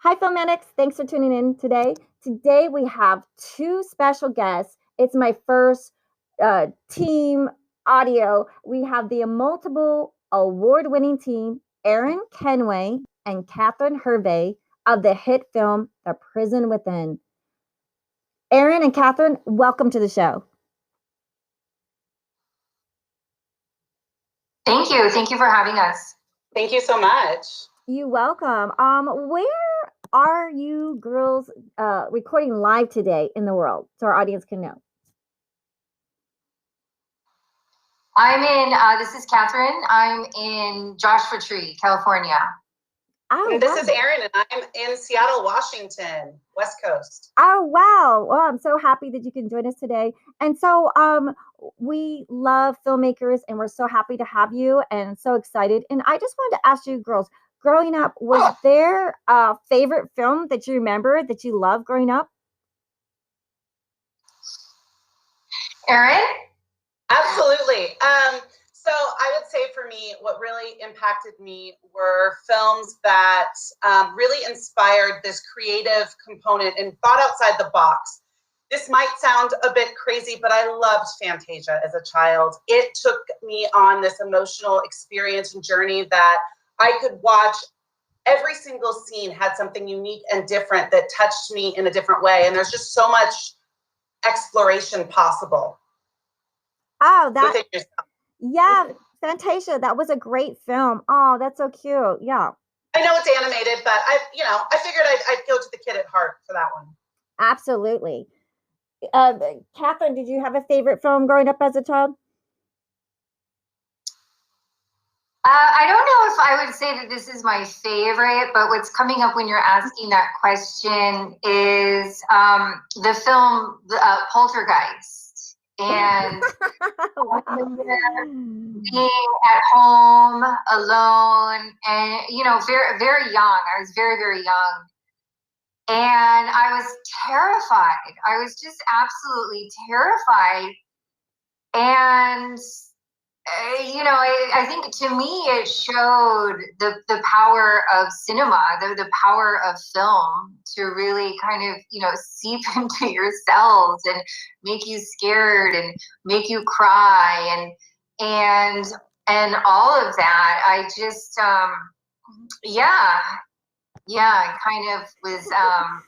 Hi, Filmatics. Thanks for tuning in today. Today we have two special guests. It's my first team audio. We have the multiple award-winning team, Erin Kenway and Katherin Hervey of the hit film The Prison Within. Erin and Katherin, welcome to the show. Thank you. Thank you for having us. Thank you so much. You're welcome. Where are you girls recording live today in the world so our audience can know? This is Katherin. I'm in Joshua Tree, California. Oh, and this is Erin, and I'm in Seattle, Washington, West Coast. Oh, wow. Well, I'm so happy that you can join us today. And so we love filmmakers, and we're so happy to have you and so excited. And I just wanted to ask you girls, growing up, was there a favorite film that you remember that you loved growing up? Erin? Absolutely. So I would say for me, what really impacted me were films that really inspired this creative component and thought outside the box. This might sound a bit crazy, but I loved Fantasia as a child. It took me on this emotional experience and journey that I could watch. Every single scene had something unique and different that touched me in a different way. And there's just so much exploration possible. Oh, yeah, Fantasia. That was a great film. Oh, that's so cute. Yeah. I know it's animated, but I figured I'd go to the kid at heart for that one. Absolutely. Katherin, did you have a favorite film growing up as a child? I don't know if I would say that this is my favorite, but what's coming up when you're asking that question is the film Poltergeist. And being at home alone and, very, very young. I was very, very young. And I was terrified. I was just absolutely terrified. And, I think to me it showed the power of cinema, the power of film to really kind of, seep into your cells and make you scared and make you cry and all of that. I just, I kind of was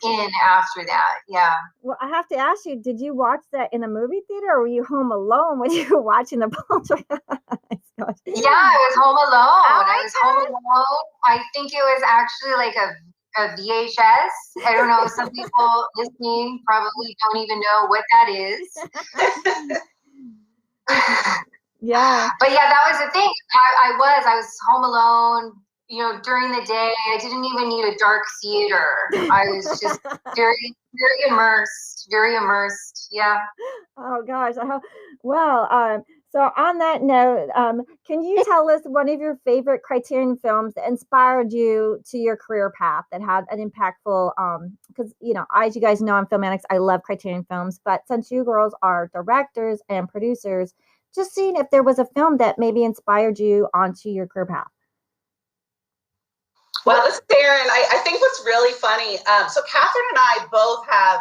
in after that. Yeah. Well, I have to ask you, did you watch that in a movie theater or were you home alone when you were watching the Poltergeist? Yeah, I was home alone. I was home alone. I think it was actually like a VHS. I don't know. Some people listening probably don't even know what that is. Yeah. But yeah, that was the thing. I was home alone. During the day, I didn't even need a dark theater. I was just very, very immersed. Yeah. Oh gosh. Well, so on that note, can you tell us one of your favorite Criterion films that inspired you to your career path that had an impactful, because, as you guys know, I'm Filmatics, I love Criterion films, but since you girls are directors and producers, just seeing if there was a film that maybe inspired you onto your career path. Well, this is Erin. I think what's really funny, so Katherin and I both have,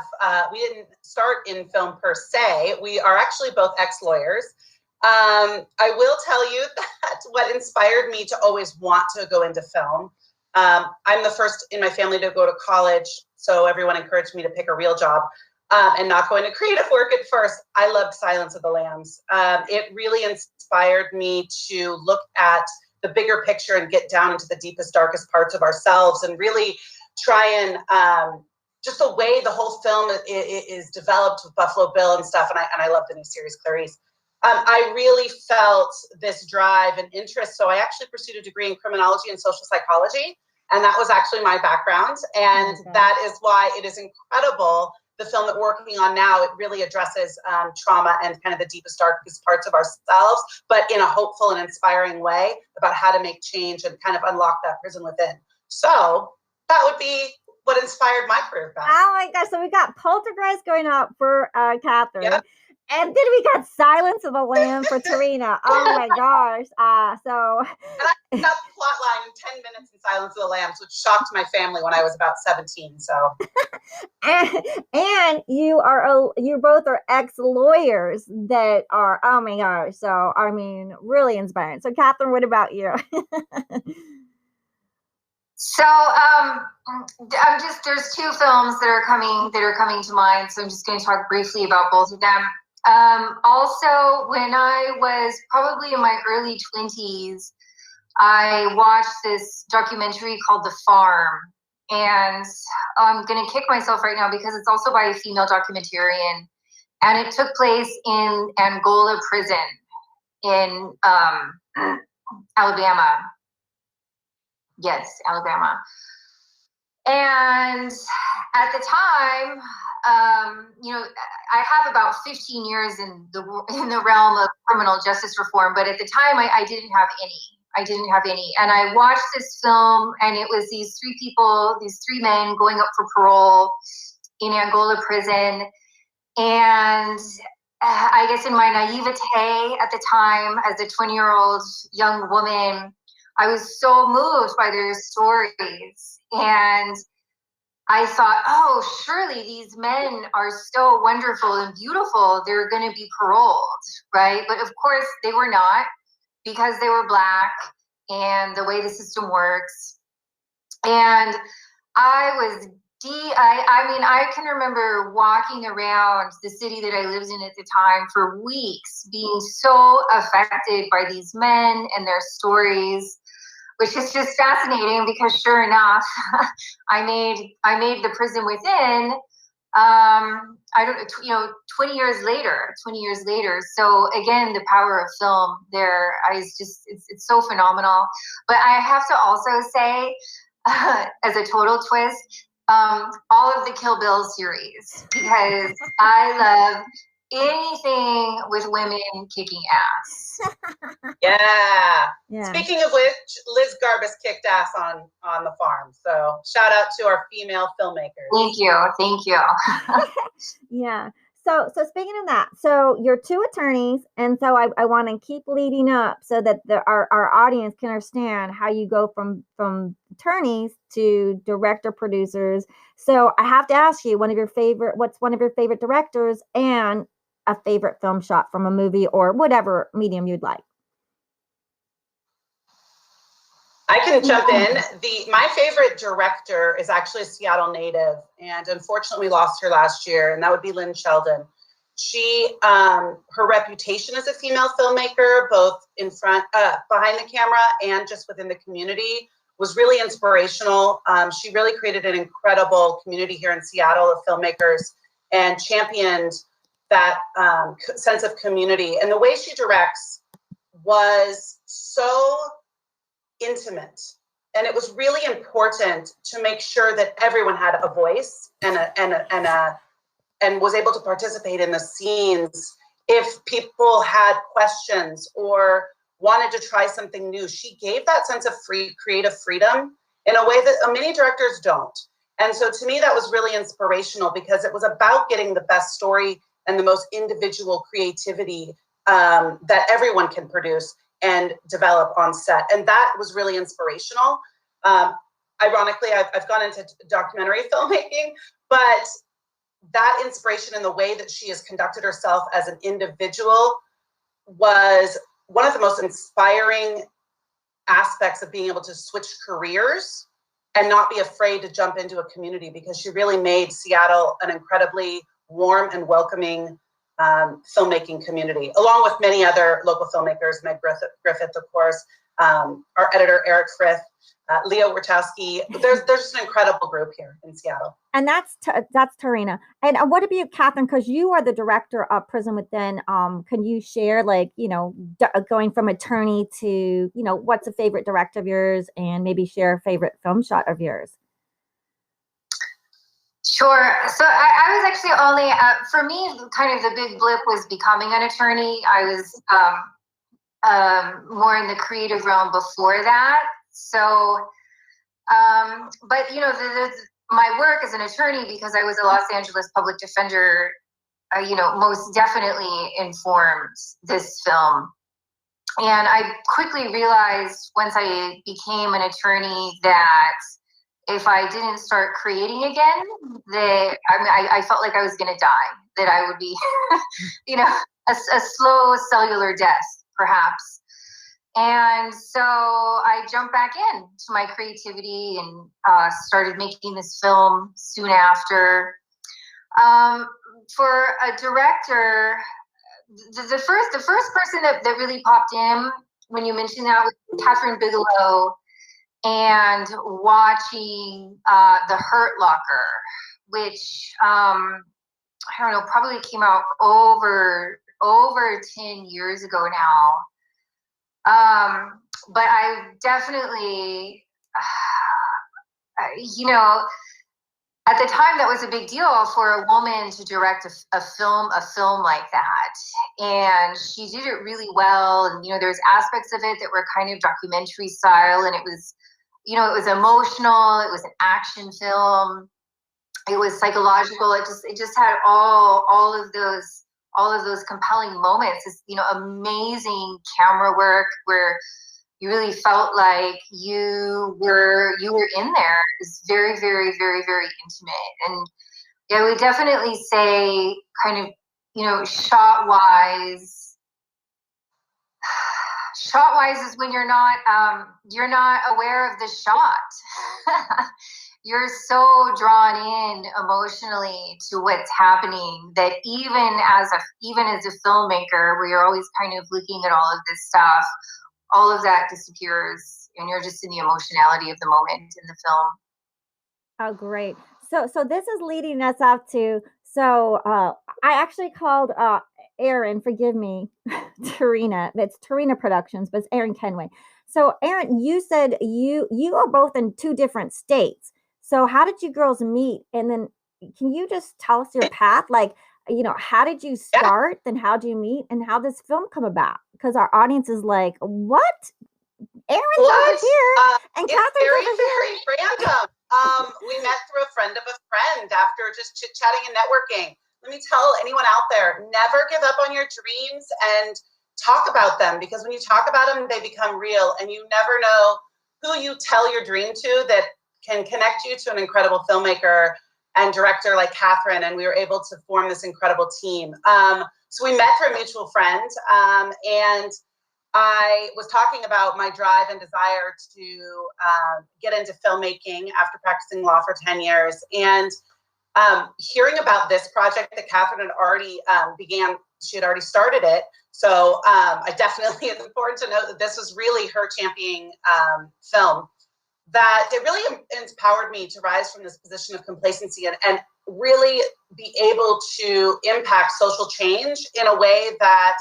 we didn't start in film per se. We are actually both ex-lawyers. I will tell you that what inspired me to always want to go into film, I'm the first in my family to go to college, so everyone encouraged me to pick a real job and not go into creative work at first. I loved Silence of the Lambs. It really inspired me to look at the bigger picture and get down into the deepest, darkest parts of ourselves and really try and just the way the whole film is developed with Buffalo Bill and stuff. And I love the new series, Clarice. I really felt this drive and interest. So I actually pursued a degree in criminology and social psychology. And that was actually my background. And that is why it is incredible. The film that we're working on now, it really addresses trauma and kind of the deepest, darkest parts of ourselves, but in a hopeful and inspiring way about how to make change and kind of unlock that prison within. So that would be what inspired my career path. Oh my gosh, so we got Poltergeist going up for Katherin. Yep. And then we got Silence of the Lamb for Tarina. Oh my gosh. So And I got the plot line in 10 minutes in Silence of the Lambs, which shocked my family when I was about 17. So and you both are ex-lawyers that are, oh my gosh. So I mean, really inspiring. So Katherin, what about you? So I'm just, there's two films that are coming to mind. So I'm just going to talk briefly about both of them. Also, when I was probably in my early 20s, I watched this documentary called The Farm. And I'm going to kick myself right now because it's also by a female documentarian. And it took place in Angola prison in Alabama. Yes, Alabama. And at the time, I have about 15 years in the realm of criminal justice reform, but at the time I didn't have any. And I watched this film, and it was these three men going up for parole in Angola prison. And I guess in my naivete at the time, as a 20-year-old young woman, I was so moved by their stories. And I thought, oh, surely these men are so wonderful and beautiful. They're going to be paroled, right? But of course, they were not, because they were Black and the way the system works. And I can remember walking around the city that I lived in at the time for weeks, being so affected by these men and their stories, which is just fascinating because sure enough, I made the prison within, 20 years later. So again, the power of film there, it's so phenomenal. But I have to also say, as a total twist, all of the Kill Bill series, because I love anything with women kicking ass. Yeah. Speaking of which, Liz Garbus kicked ass on The Farm. So shout out to our female filmmakers. Thank you. Yeah. So speaking of that, so you're two attorneys, and so I want to keep leading up so that our audience can understand how you go from attorneys to director producers. So I have to ask you, what's one of your favorite directors and a favorite film shot from a movie or whatever medium you'd like? I can jump in. My favorite director is actually a Seattle native, and unfortunately we lost her last year, and that would be Lynn Sheldon. She, her reputation as a female filmmaker, both behind the camera and just within the community, was really inspirational. She really created an incredible community here in Seattle of filmmakers and championed that sense of community. And the way she directs was so intimate, and it was really important to make sure that everyone had a voice and was able to participate in the scenes. If people had questions or wanted to try something new, she gave that sense of creative freedom in a way that many directors don't. And so to me, that was really inspirational, because it was about getting the best story and the most individual creativity that everyone can produce and develop on set. And that was really inspirational. Ironically, I've gone into documentary filmmaking, but that inspiration and the way that she has conducted herself as an individual was one of the most inspiring aspects of being able to switch careers and not be afraid to jump into a community, because she really made Seattle an incredibly warm and welcoming filmmaking community, along with many other local filmmakers, Meg Griffith, of course, our editor, Eric Frith, Leo Wachowski. There's just an incredible group here in Seattle. And that's Tarina. And what about Katherin? Because you are the director of Prison Within. Can you share, going from attorney to, what's a favorite director of yours, and maybe share a favorite film shot of yours? Sure. So I was actually only, for me, kind of the big blip was becoming an attorney. I was more in the creative realm before that. So, but my work as an attorney, because I was a Los Angeles public defender most definitely informed this film. And I quickly realized once I became an attorney that if I didn't start creating again, that I felt like I was going to die, that I would be, a slow cellular death, perhaps. And so I jumped back in to my creativity and started making this film soon after. For a director, the first person that really popped in when you mentioned that was Kathryn Bigelow, and watching The Hurt Locker, which I don't know, probably came out over 10 years ago now. But I definitely, at the time, that was a big deal for a woman to direct a film like that, and she did it really well. And there's aspects of it that were kind of documentary style, and it was, it was emotional. It was an action film. It was psychological. It just had all of those compelling moments. It's amazing camera work where you really felt like you were in there. It's very, very, very, very intimate. And I would definitely say kind of, shot wise is when you're not aware of the shot. You're so drawn in emotionally to what's happening that even as a filmmaker, where you're always kind of looking at all of this stuff, all of that disappears and you're just in the emotionality of the moment in the film. Oh, great. So this is leading us up to, I actually called Erin, forgive me, Tarina. It's Tarina Productions, but it's Erin Kenway. So Erin, you said you are both in two different states. So how did you girls meet? And then can you just tell us your path? Like, how did you start? Then how do you meet? And how does film come about? Because our audience is like, what? Erin's over here, and Katherin's over here. Very random. We met through a friend of a friend after just chit-chatting and networking. Let me tell anyone out there, never give up on your dreams and talk about them, because when you talk about them, they become real, and you never know who you tell your dream to that can connect you to an incredible filmmaker and director like Katherin, and we were able to form this incredible team. So we met through a mutual friend, and I was talking about my drive and desire to get into filmmaking after practicing law for 10 years. And hearing about this project that Katherin had already began, she had already started it. So I definitely, it's important to note that this was really her championing film, that it really empowered me to rise from this position of complacency and really be able to impact social change in a way that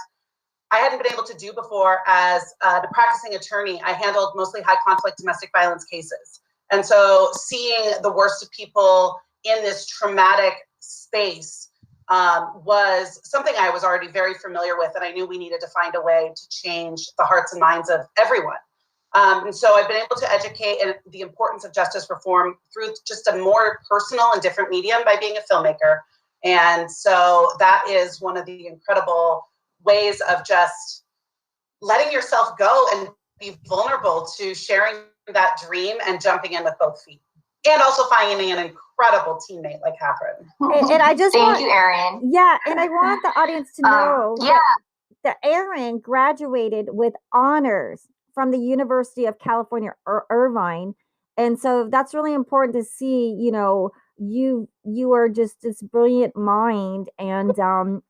I hadn't been able to do before. As the practicing attorney, I handled mostly high conflict domestic violence cases. And so seeing the worst of people in this traumatic space was something I was already very familiar with, and I knew we needed to find a way to change the hearts and minds of everyone. And so I've been able to educate in the importance of justice reform through just a more personal and different medium by being a filmmaker. And so that is one of the incredible ways of just letting yourself go and be vulnerable to sharing that dream and jumping in with both feet. And also finding an incredible teammate like Katherin. And I just Thank you, Erin. Yeah, and I want the audience to know that Erin graduated with honors from the University of California, Irvine. And so that's really important to see, you are just this brilliant mind, and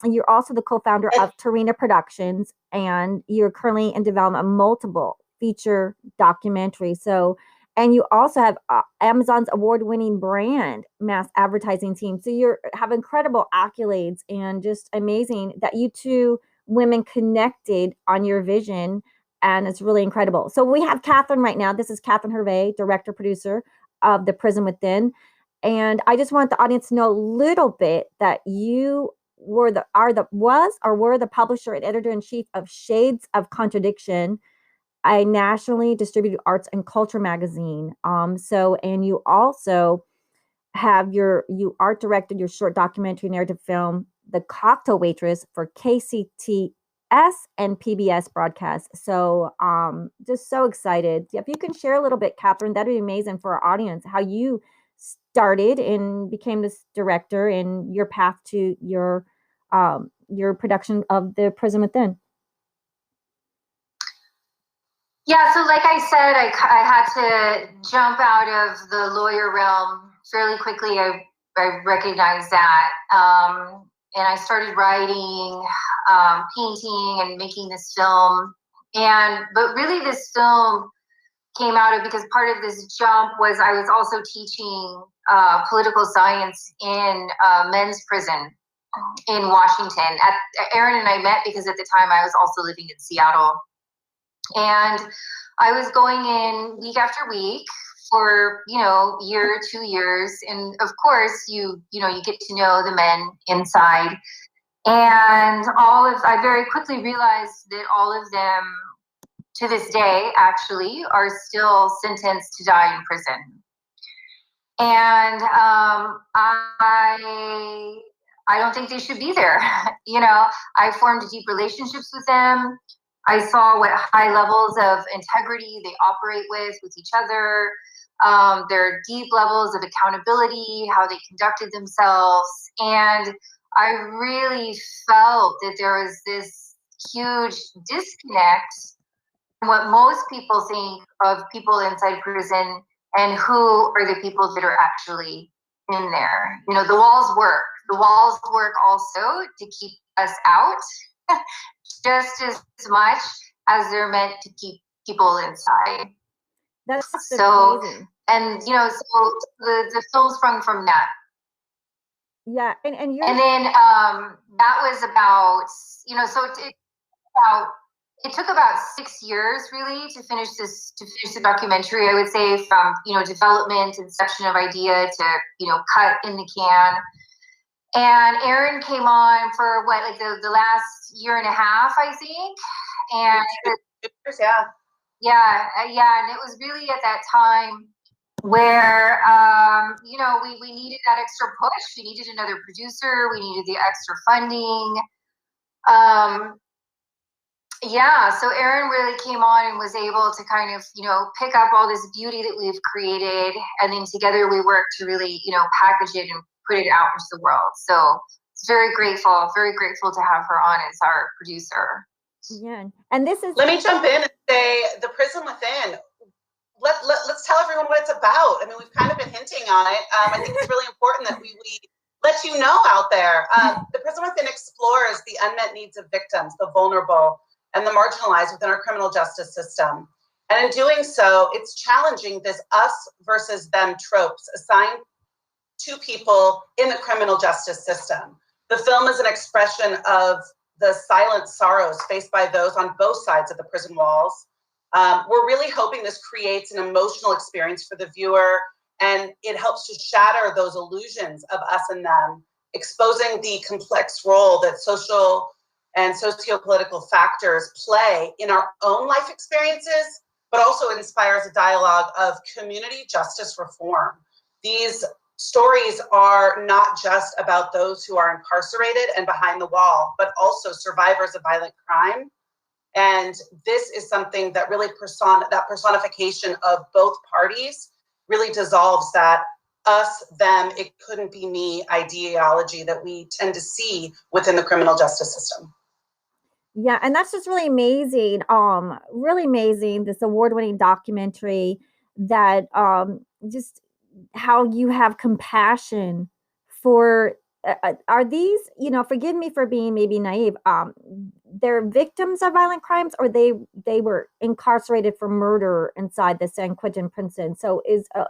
you're also the co-founder of Tarina Productions, and you're currently in development of multiple feature documentaries. So, and you also have Amazon's award-winning brand mass advertising team. So you have incredible accolades, and just amazing that you two women connected on your vision, and it's really incredible. So we have Katherin right now. This is Katherin Hervey, director, producer of The Prison Within. And I just want the audience to know a little bit that you were the publisher and editor-in-chief of Shades of Contradiction, a nationally distributed arts and culture magazine. And you also have you art directed your short documentary narrative film, the cocktail waitress for KCTS and PBS broadcasts. So just so excited. If you can share a little bit, Katherin, that'd be amazing for our audience, how you started and became this director and your path to your production of The Prison Within. Yeah, so like I said, I had to jump out of the lawyer realm fairly quickly. I recognized that. And I started writing, painting, and making this film. But really this film came out of, because part of this jump was I was also teaching political science in men's prison in Washington. Erin and I met because at the time I was also living in Seattle. And I was going in week after week for, year, 2 years. And of course, you get to know the men inside. And I very quickly realized that all of them, to this day, actually, are still sentenced to die in prison. And I don't think they should be there. I formed deep relationships with them. I saw what high levels of integrity they operate with each other, their deep levels of accountability, how they conducted themselves. And I really felt that there was this huge disconnect from what most people think of people inside prison and who are the people that are actually in there. The walls work. The walls work also to keep us out just as much as they're meant to keep people inside. That's so amazing. And so the film sprung from that. Yeah, and then that was about, it took about 6 years really to finish the documentary. I would say from development, inception of idea to cut in the can. And Erin came on for the last year and a half, I think. And and it was really at that time where we needed that extra push. We needed another producer. We needed the extra funding. So Erin really came on and was able to kind of pick up all this beauty that we've created, and then together we worked to really package it and put it out into the world. So it's very grateful to have her on as our producer. Yeah, and this is. Let me jump in and say, The Prison Within. Let's tell everyone what it's about. I mean, we've kind of been hinting on it. I think it's really important that we let you know out there. The Prison Within explores the unmet needs of victims, the vulnerable, and the marginalized within our criminal justice system. And in doing so, it's challenging this us versus them tropes assigned to people in the criminal justice system. The film is an expression of the silent sorrows faced by those on both sides of the prison walls. We're really hoping this creates an emotional experience for the viewer, and it helps to shatter those illusions of us and them, exposing the complex role that social and socio-political factors play in our own life experiences, but also inspires a dialogue of community justice reform. These stories are not just about those who are incarcerated and behind the wall, but also survivors of violent crime. And this is something that really that personification of both parties really dissolves that us, them, it couldn't be me ideology that we tend to see within the criminal justice system. Yeah, and that's just really amazing. Really amazing. This award-winning documentary that just how you have compassion for. Are these, forgive me for being maybe naive. They're victims of violent crimes, or they were incarcerated for murder inside the San Quentin prison. So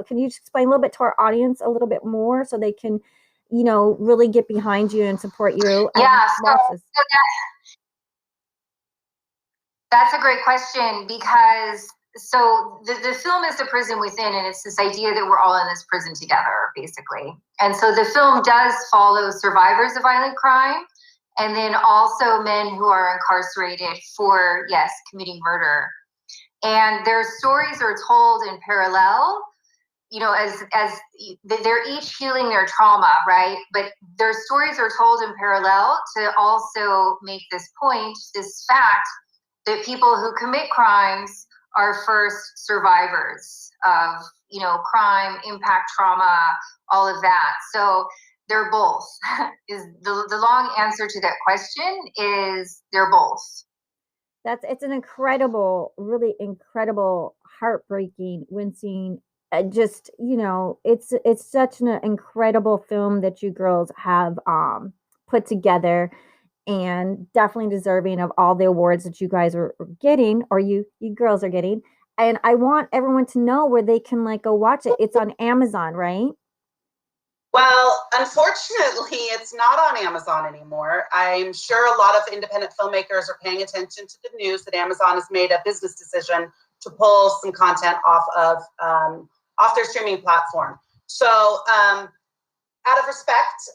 can you explain a little bit to our audience a little bit more so they can, really get behind you and support you? Yeah. That's a great question, because the film is The Prison Within, and it's this idea that we're all in this prison together, basically. And so the film does follow survivors of violent crime, and then also men who are incarcerated for, yes, committing murder. And their stories are told in parallel, they're each healing their trauma, right? But their stories are told in parallel to also make this point, this fact that people who commit crimes are first survivors of, crime, impact, trauma, all of that. So they're both. Is the long answer to that question is they're both. It's an incredible, really incredible, heartbreaking, wincing. Just it's such an incredible film that you girls have put together, and definitely deserving of all the awards that you guys are getting, or you girls are getting. And I want everyone to know where they can go watch it. It's on Amazon, right? Well, unfortunately, it's not on Amazon anymore. I'm sure a lot of independent filmmakers are paying attention to the news that Amazon has made a business decision to pull some content off their streaming platform. So, out of respect,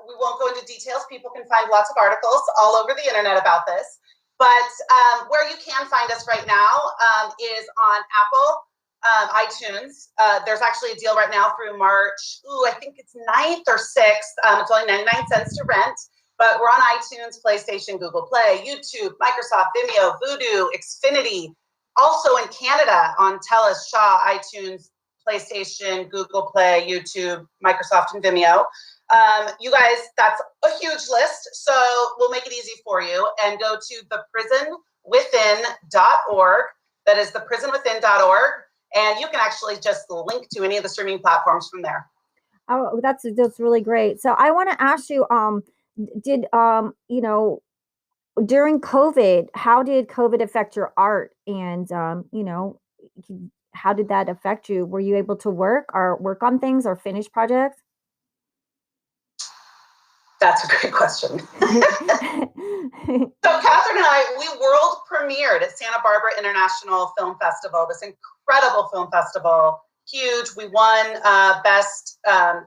we won't go into details. People can find lots of articles all over the internet about this. But where you can find us right now is on Apple, iTunes. There's actually a deal right now through March. I think it's 9th or 6th. It's only 99 cents to rent. But we're on iTunes, PlayStation, Google Play, YouTube, Microsoft, Vimeo, Vudu, Xfinity. Also in Canada on TELUS, Shaw, iTunes, PlayStation, Google Play, YouTube, Microsoft, and Vimeo. You guys, that's a huge list, so we'll make it easy for you and go to theprisonwithin.org. That is theprisonwithin.org, and you can actually just link to any of the streaming platforms from there. Oh, that's really great. So I want to ask you, did during COVID, how did COVID affect your art? And how did that affect you? Were you able to work on things or finish projects? That's a great question. So Katherin and I, we world premiered at Santa Barbara International Film Festival, this incredible film festival, huge. We won best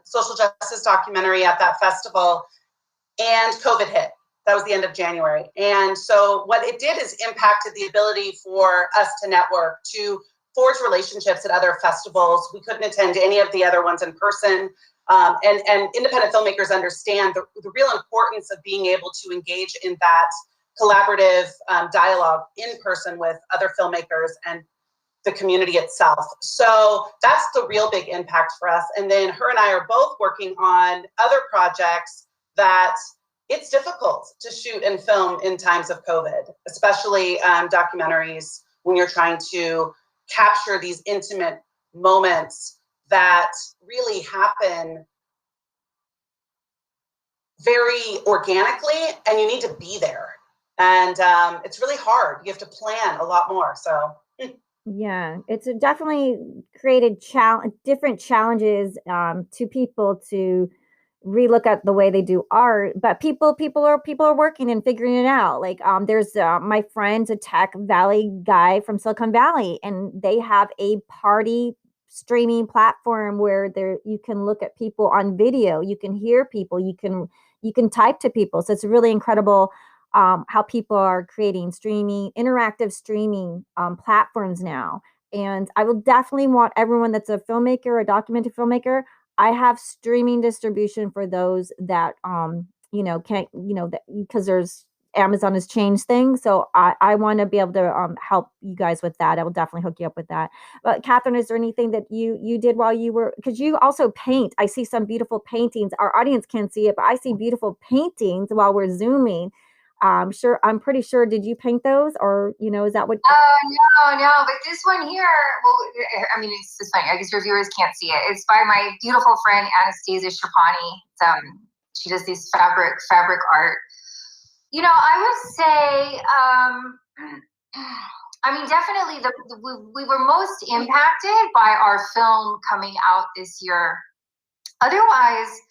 social justice documentary at that festival, and COVID hit. That was the end of January. And so what it did is impacted the ability for us to network, to forge relationships at other festivals. We couldn't attend any of the other ones in person. And independent filmmakers understand the real importance of being able to engage in that collaborative dialogue in person with other filmmakers and the community itself. So that's the real big impact for us. And then her and I are both working on other projects that it's difficult to shoot and film in times of COVID, especially documentaries, when you're trying to capture these intimate moments that really happen very organically, and you need to be there. And it's really hard. You have to plan a lot more. So yeah, it's definitely created different challenges to people to relook at the way they do art. But people are working and figuring it out. There's my friend's a Tech Valley guy from Silicon Valley, and they have a party streaming platform where you can look at people on video, you can hear people, you can type to people. So it's really incredible how people are creating interactive streaming platforms now. And I will definitely want everyone that's a filmmaker, a documentary filmmaker. I have streaming distribution for those that can't, because there's Amazon has changed things. So I want to be able to help you guys with that. I will definitely hook you up with that. But Katherin, is there anything that you did while you were, because you also paint. I see some beautiful paintings. Our audience can't see it, but I see beautiful paintings while we're Zooming. I'm pretty sure, did you paint those, or is that what? No, but this one here, well, I mean, it's just funny. I guess your viewers can't see it. It's by my beautiful friend Anastasia Shrapani. She does these fabric art. I would say, I mean, definitely we were most impacted by our film coming out this year. Otherwise,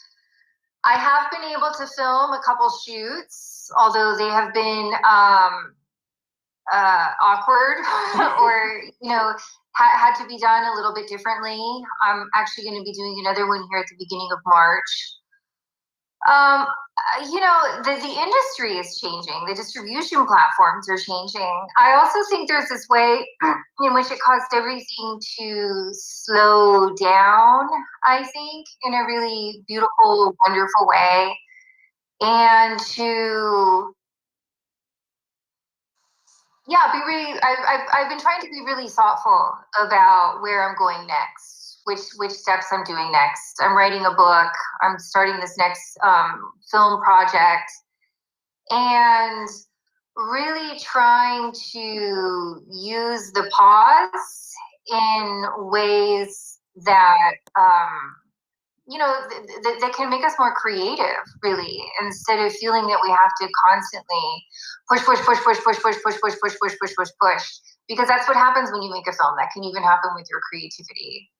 I have been able to film a couple shoots, although they have been awkward or, had to be done a little bit differently. I'm actually going to be doing another one here at the beginning of March. The industry is changing. The distribution platforms are changing. I also think there's this way in which it caused everything to slow down, I think, in a really beautiful, wonderful way. And to, I've been trying to be really thoughtful about where I'm going next, which steps I'm doing next. I'm writing a book. I'm starting this next film project, and really trying to use the pause in ways that that can make us more creative, really, instead of feeling that we have to constantly push, because that's what happens when you make a film. That can even happen with your creativity.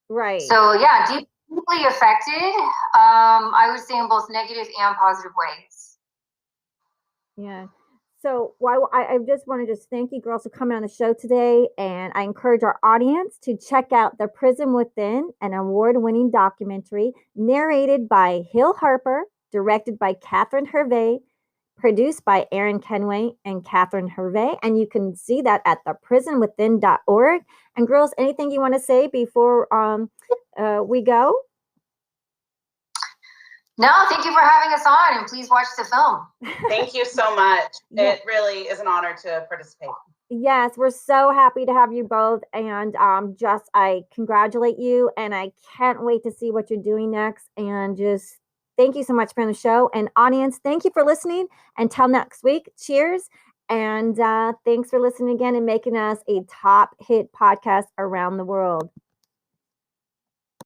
Right. So yeah, deeply affected, I would say, in both negative and positive ways. Yeah. So I just want to just thank you girls for coming on the show today. And I encourage our audience to check out The Prison Within, an award-winning documentary narrated by Hill Harper, directed by Katherin Hervey, produced by Erin Kenway and Katherin Hervey. And you can see that at theprisonwithin.org. And girls, anything you want to say before we go? No, thank you for having us on, and please watch the film. Thank you so much. Yeah. It really is an honor to participate. Yes, we're so happy to have you both, and I congratulate you, and I can't wait to see what you're doing next. And just thank you so much for the show, and audience, thank you for listening. Until next week, cheers, and thanks for listening again and making us a top hit podcast around the world.